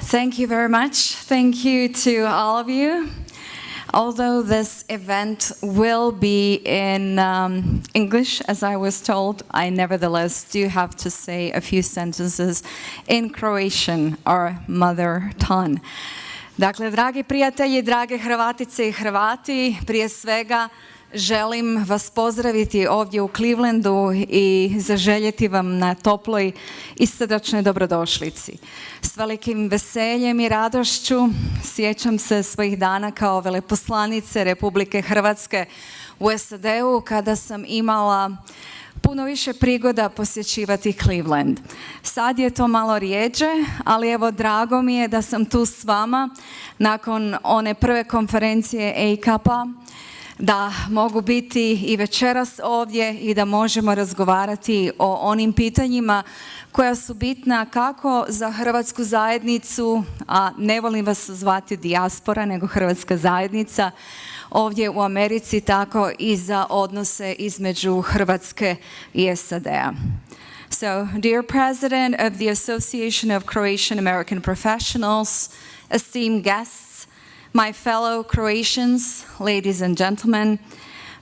Thank you very much. Thank you to all of you. Although this event will be in English, as I was told, I nevertheless do have to say a few sentences in Croatian, our mother tongue. Dakle, dragi prijatelji, drage Hrvatice i Hrvati, prije svega želim vas pozdraviti ovdje u Clevelandu i zaželjeti vam na toploj i srdačnoj dobrodošlici. S velikim veseljem i radošću sjećam se svojih dana kao veleposlanice Republike Hrvatske u SAD-u kada sam imala puno više prigoda posjećivati Cleveland. Sad je to malo rijeđe, ali evo drago mi je da sam tu s vama nakon one prve konferencije ACAP-a, da mogu biti i večeras ovdje i da možemo razgovarati o onim pitanjima koja su bitna kako za hrvatsku zajednicu, a ne volim vas zvati dijaspora, nego hrvatska zajednica, ovdje u Americi, tako i za odnose između Hrvatske i SAD-a. So, dear President of the Association of Croatian American Professionals, esteemed guests, my fellow Croatians, ladies and gentlemen,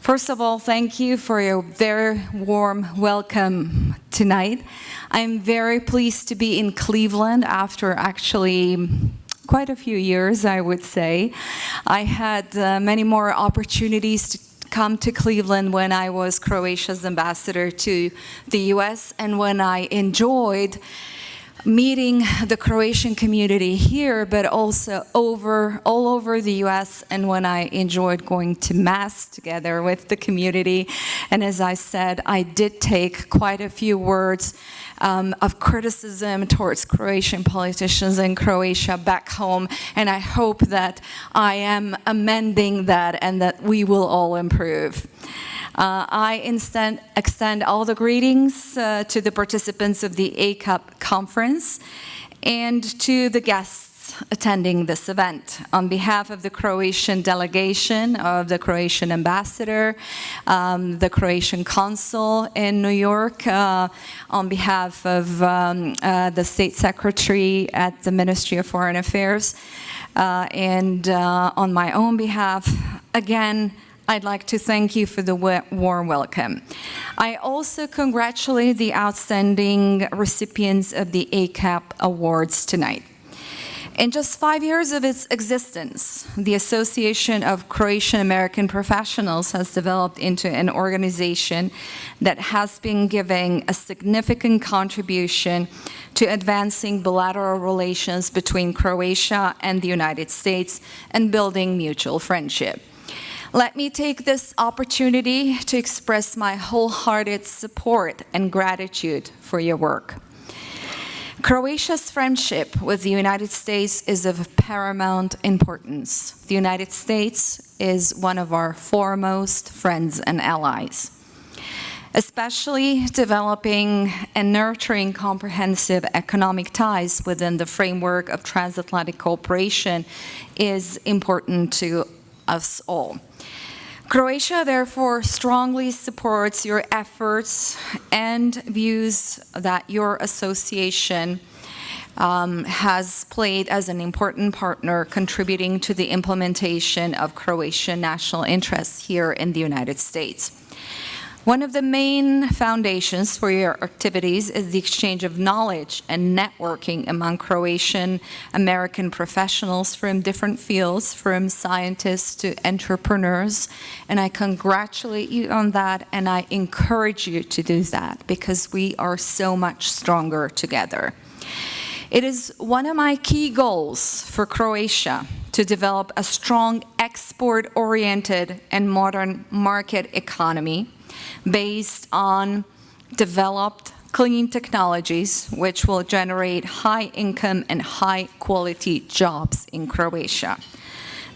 first of all, thank you for your very warm welcome tonight. I'm very pleased to be in Cleveland after actually quite a few years, I would say. I had many more opportunities to come to Cleveland when I was Croatia's ambassador to the US and when I enjoyed meeting the Croatian community here, but also all over the US, and when I enjoyed going to Mass together with the community. And as I said, I did take quite a few words of criticism towards Croatian politicians in Croatia back home, and I hope that I am amending that and that we will all improve. I extend all the greetings to the participants of the ACAP conference and to the guests attending this event. On behalf of the Croatian delegation, of the Croatian ambassador, the Croatian consul in New York, on behalf of the state secretary at the Ministry of Foreign Affairs, and on my own behalf, again, I'd like to thank you for the warm welcome. I also congratulate the outstanding recipients of the ACAP Awards tonight. In just 5 years of its existence, the Association of Croatian American Professionals has developed into an organization that has been giving a significant contribution to advancing bilateral relations between Croatia and the United States and building mutual friendship. Let me take this opportunity to express my wholehearted support and gratitude for your work. Croatia's friendship with the United States is of paramount importance. The United States is one of our foremost friends and allies. Especially developing and nurturing comprehensive economic ties within the framework of transatlantic cooperation is important to us all. Croatia, therefore, strongly supports your efforts and views that your association has played as an important partner contributing to the implementation of Croatian national interests here in the United States. One of the main foundations for your activities is the exchange of knowledge and networking among Croatian American professionals from different fields, from scientists to entrepreneurs. And I congratulate you on that, and I encourage you to do that because we are so much stronger together. It is one of my key goals for Croatia to develop a strong export-oriented and modern market economy based on developed clean technologies which will generate high income and high quality jobs in Croatia.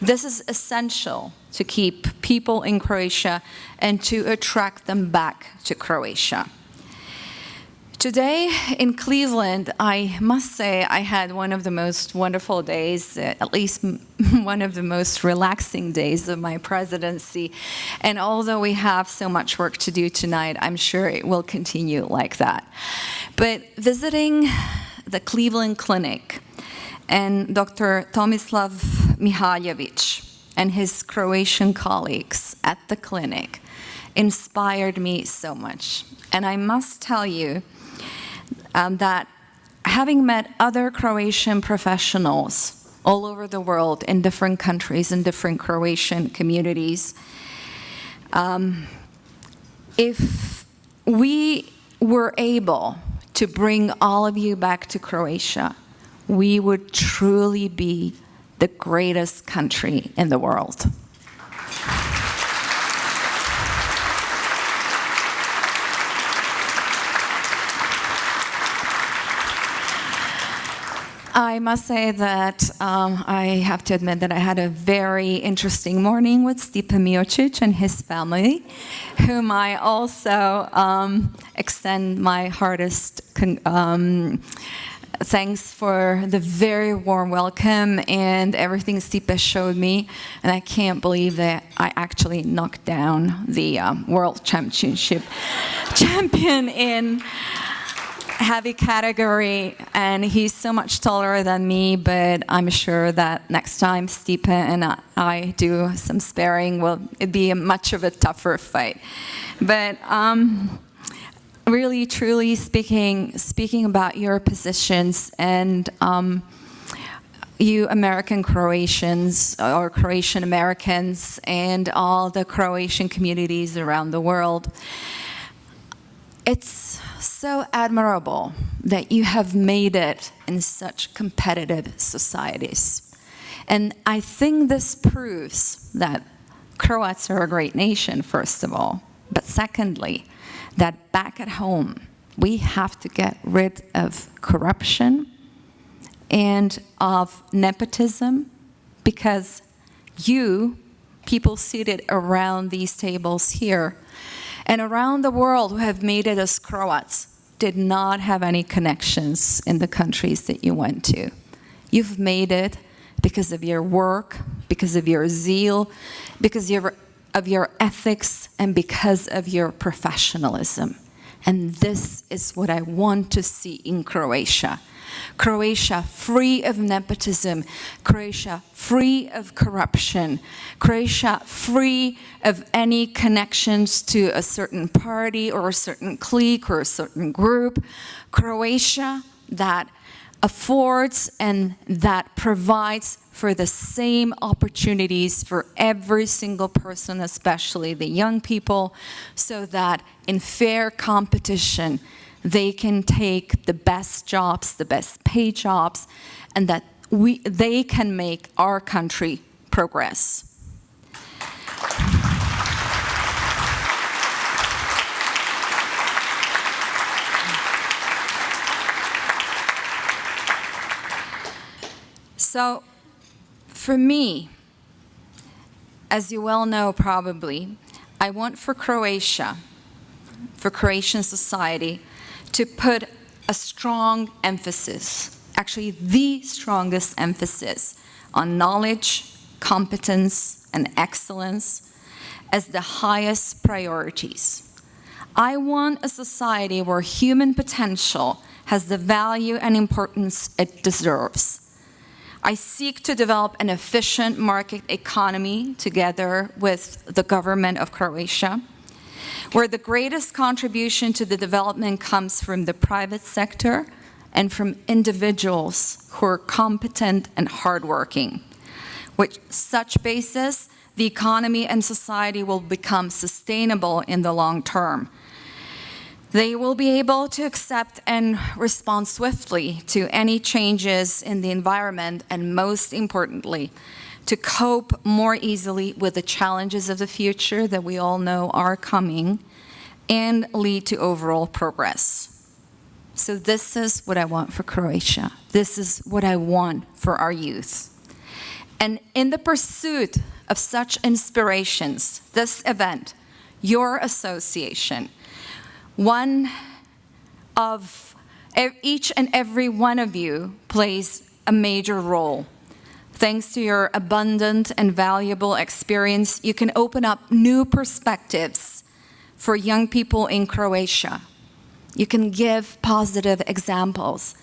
This is essential to keep people in Croatia and to attract them back to Croatia. Today in Cleveland, I must say I had one of the most wonderful days, at least one of the most relaxing days of my presidency. And although we have so much work to do tonight, I'm sure it will continue like that. But visiting the Cleveland Clinic and Dr. Tomislav Mihaljevic and his Croatian colleagues at the clinic inspired me so much. And I must tell you that having met other Croatian professionals all over the world in different countries and different Croatian communities, if we were able to bring all of you back to Croatia, we would truly be the greatest country in the world. I must say that I have to admit that I had a very interesting morning with Stipe Miocic and his family, whom I also extend my hardest thanks for the very warm welcome and everything Stipe showed me. And I can't believe that I actually knocked down the World Championship champion in heavy category, and he's so much taller than me, but I'm sure that next time Stipe and I do some sparring, it'd be much of a tougher fight. But really, truly speaking about your positions and you American Croatians or Croatian Americans and all the Croatian communities around the world, it's so admirable that you have made it in such competitive societies. And I think this proves that Croats are a great nation, first of all, but secondly, that back at home, we have to get rid of corruption and of nepotism, because you, people seated around these tables here, and around the world who have made it as Croats, did not have any connections in the countries that you went to. You've made it because of your work, because of your zeal, because of your ethics, and because of your professionalism. And this is what I want to see in Croatia. Croatia free of nepotism, Croatia free of corruption, Croatia free of any connections to a certain party or a certain clique or a certain group, Croatia that affords and that provides for the same opportunities for every single person, especially the young people, so that in fair competition, they can take the best jobs, the best paid jobs, and that they can make our country progress. So, for me, as you well know probably, I want for Croatia, for Croatian society, to put a strong emphasis, actually the strongest emphasis, on knowledge, competence, and excellence as the highest priorities. I want a society where human potential has the value and importance it deserves. I seek to develop an efficient market economy together with the government of Croatia, where the greatest contribution to the development comes from the private sector and from individuals who are competent and hardworking. With such basis, the economy and society will become sustainable in the long term. They will be able to accept and respond swiftly to any changes in the environment, and most importantly, to cope more easily with the challenges of the future that we all know are coming, and lead to overall progress. So this is what I want for Croatia. This is what I want for our youth. And in the pursuit of such inspirations, this event, your association, one of each and every one of you plays a major role. Thanks to your abundant and valuable experience, you can open up new perspectives for young people in Croatia. You can give positive examples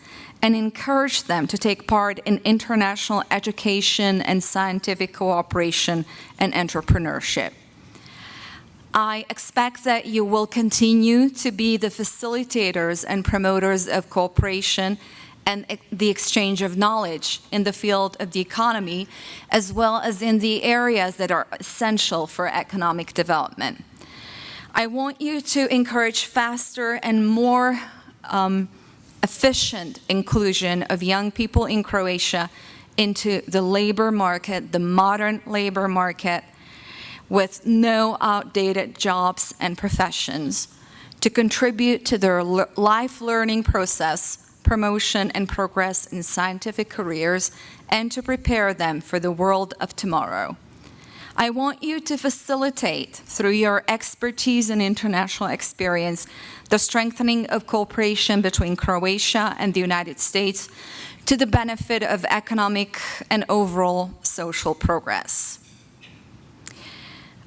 and encourage them to take part in international education and scientific cooperation and entrepreneurship. I expect that you will continue to be the facilitators and promoters of cooperation and the exchange of knowledge in the field of the economy, as well as in the areas that are essential for economic development. I want you to encourage faster and more efficient inclusion of young people in Croatia into the labor market, the modern labor market, with no outdated jobs and professions, to contribute to their life learning process, promotion and progress in scientific careers, and to prepare them for the world of tomorrow. I want you to facilitate, through your expertise and international experience, the strengthening of cooperation between Croatia and the United States to the benefit of economic and overall social progress.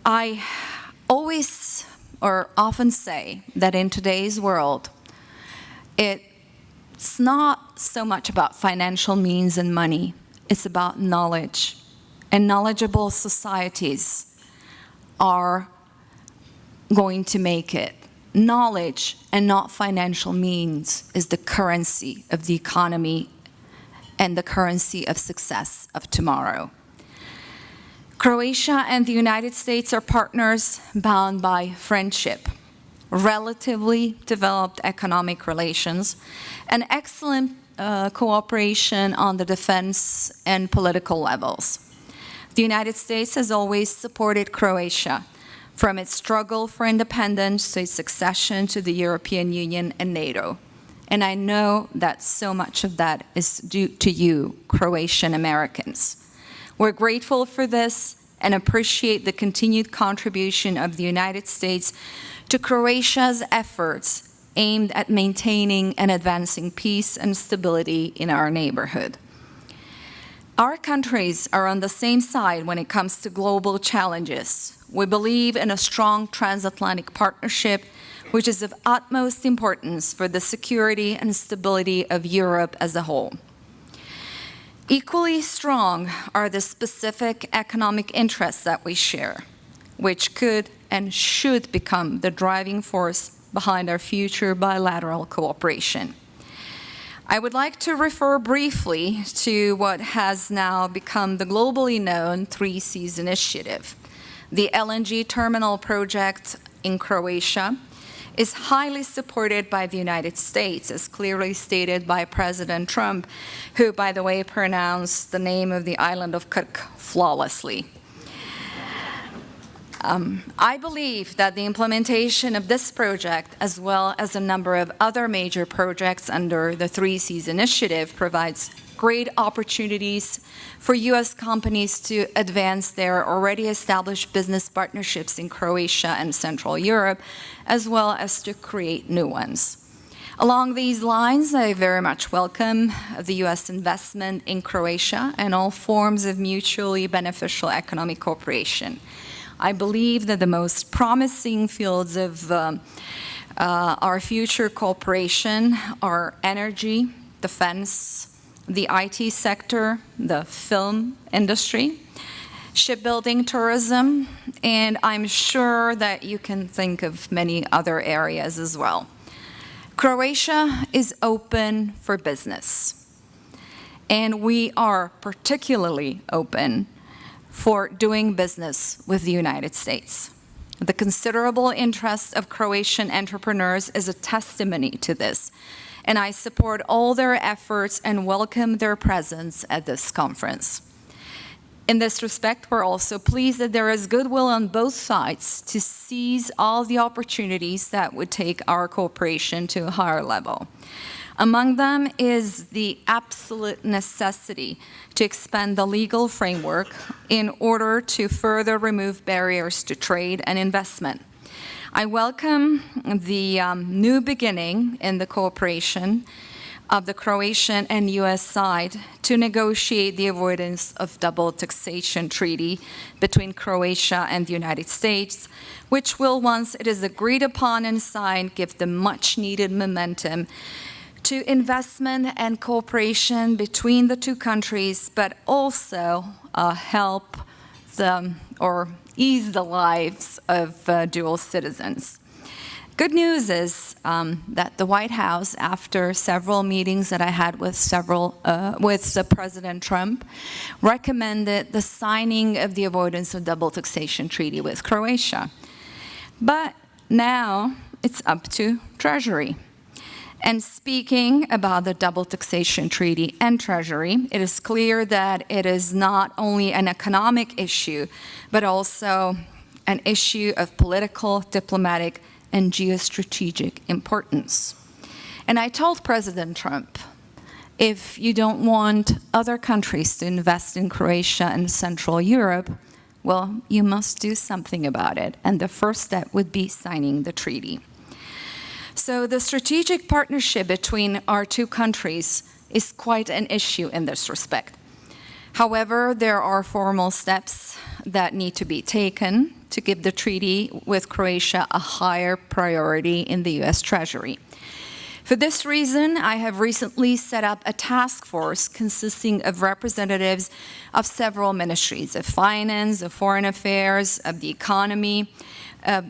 I always or often say that in today's world, it's not so much about financial means and money, it's about knowledge. And knowledgeable societies are going to make it. Knowledge and not financial means is the currency of the economy and the currency of success of tomorrow. Croatia and the United States are partners bound by friendship, relatively developed economic relations, and excellent cooperation on the defense and political levels. The United States has always supported Croatia, from its struggle for independence to its accession to the European Union and NATO. And I know that so much of that is due to you, Croatian Americans. We're grateful for this and appreciate the continued contribution of the United States to Croatia's efforts aimed at maintaining and advancing peace and stability in our neighborhood. Our countries are on the same side when it comes to global challenges. We believe in a strong transatlantic partnership, which is of utmost importance for the security and stability of Europe as a whole. Equally strong are the specific economic interests that we share, which could and should become the driving force behind our future bilateral cooperation. I would like to refer briefly to what has now become the globally known 3 Seas initiative. The LNG terminal project in Croatia is highly supported by the United States, as clearly stated by President Trump, who, by the way, pronounced the name of the island of Krk flawlessly. I believe that the implementation of this project, as well as a number of other major projects under the 3 Seas initiative, provides great opportunities for U.S. companies to advance their already established business partnerships in Croatia and Central Europe, as well as to create new ones. Along these lines, I very much welcome the U.S. investment in Croatia and all forms of mutually beneficial economic cooperation. I believe that the most promising fields of our future cooperation are energy, defense, the IT sector, the film industry, shipbuilding, tourism, and I'm sure that you can think of many other areas as well. Croatia is open for business, and we are particularly open for doing business with the United States. The considerable interest of Croatian entrepreneurs is a testimony to this, and I support all their efforts and welcome their presence at this conference. In this respect, we're also pleased that there is goodwill on both sides to seize all the opportunities that would take our cooperation to a higher level. Among them is the absolute necessity to expand the legal framework in order to further remove barriers to trade and investment. I welcome the new beginning in the cooperation of the Croatian and U.S. side to negotiate the avoidance of double taxation treaty between Croatia and the United States, which will, once it is agreed upon and signed, give the much-needed momentum to investment and cooperation between the two countries, but also help or ease the lives of dual citizens. Good news is that the White House, after several meetings that I had with President Trump, recommended the signing of the Avoidance of Double Taxation Treaty with Croatia. But now it's up to Treasury. And speaking about the Double Taxation Treaty and Treasury, it is clear that it is not only an economic issue, but also an issue of political, diplomatic, and geostrategic importance. And I told President Trump, if you don't want other countries to invest in Croatia and Central Europe, well, you must do something about it. And the first step would be signing the treaty. So the strategic partnership between our two countries is quite an issue in this respect. However, there are formal steps that need to be taken to give the treaty with Croatia a higher priority in the US Treasury. For this reason, I have recently set up a task force consisting of representatives of several ministries, of finance, of foreign affairs, of the economy,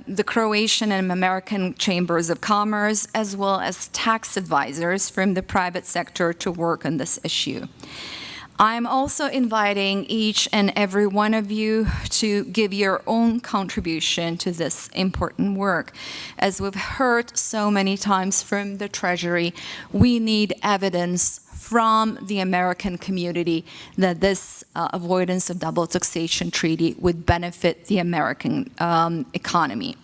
the Croatian and American chambers of commerce, as well as tax advisors from the private sector to work on this issue. I'm also inviting each and every one of you to give your own contribution to this important work. As we've heard so many times from the Treasury, we need evidence from the American community that this avoidance of double taxation treaty would benefit the American economy.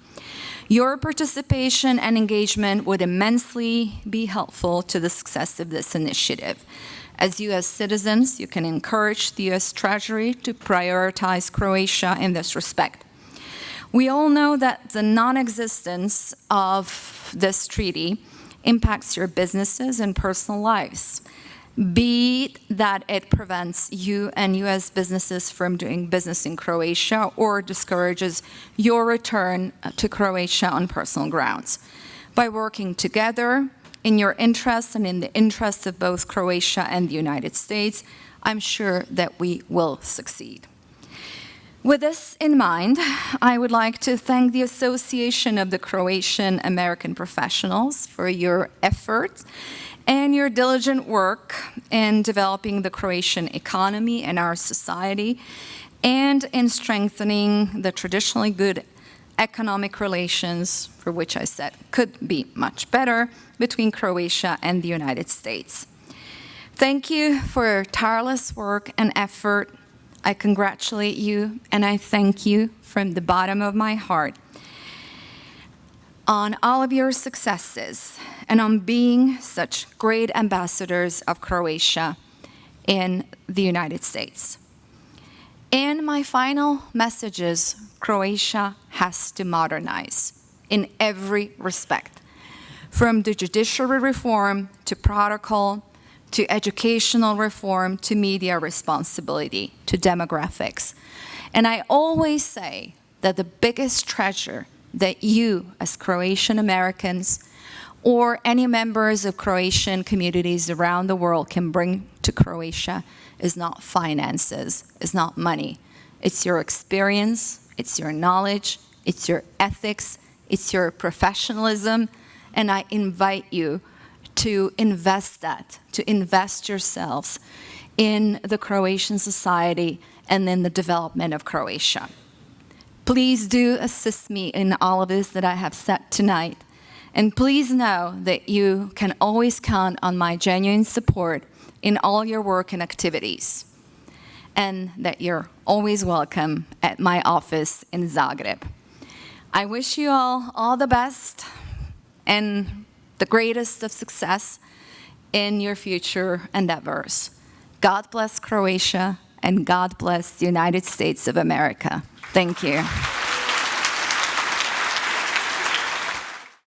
Your participation and engagement would immensely be helpful to the success of this initiative. As U.S. citizens, you can encourage the U.S. Treasury to prioritize Croatia in this respect. We all know that the non-existence of this treaty impacts your businesses and personal lives, be it that it prevents you and U.S. businesses from doing business in Croatia or discourages your return to Croatia on personal grounds. By working together, in your interest and in the interest of both Croatia and the United States, I'm sure that we will succeed. With this in mind, I would like to thank the Association of the Croatian American Professionals for your efforts and your diligent work in developing the Croatian economy and our society, and in strengthening the traditionally good economic relations, for which I said could be much better, between Croatia and the United States. Thank you for your tireless work and effort. I congratulate you and I thank you from the bottom of my heart on all of your successes and on being such great ambassadors of Croatia in the United States. And my final message is Croatia has to modernize in every respect, from the judiciary reform to protocol, to educational reform, to media responsibility, to demographics. And I always say that the biggest treasure that you, as Croatian Americans, or any members of Croatian communities around the world can bring to Croatia is not finances, is not money. It's your experience, it's your knowledge, it's your ethics, it's your professionalism, and I invite you to invest that, to invest yourselves in the Croatian society and in the development of Croatia. Please do assist me in all of this that I have said tonight. And please know that you can always count on my genuine support in all your work and activities, and that you're always welcome at my office in Zagreb. I wish you all the best and the greatest of success in your future endeavors. God bless Croatia, and God bless the United States of America. Thank you.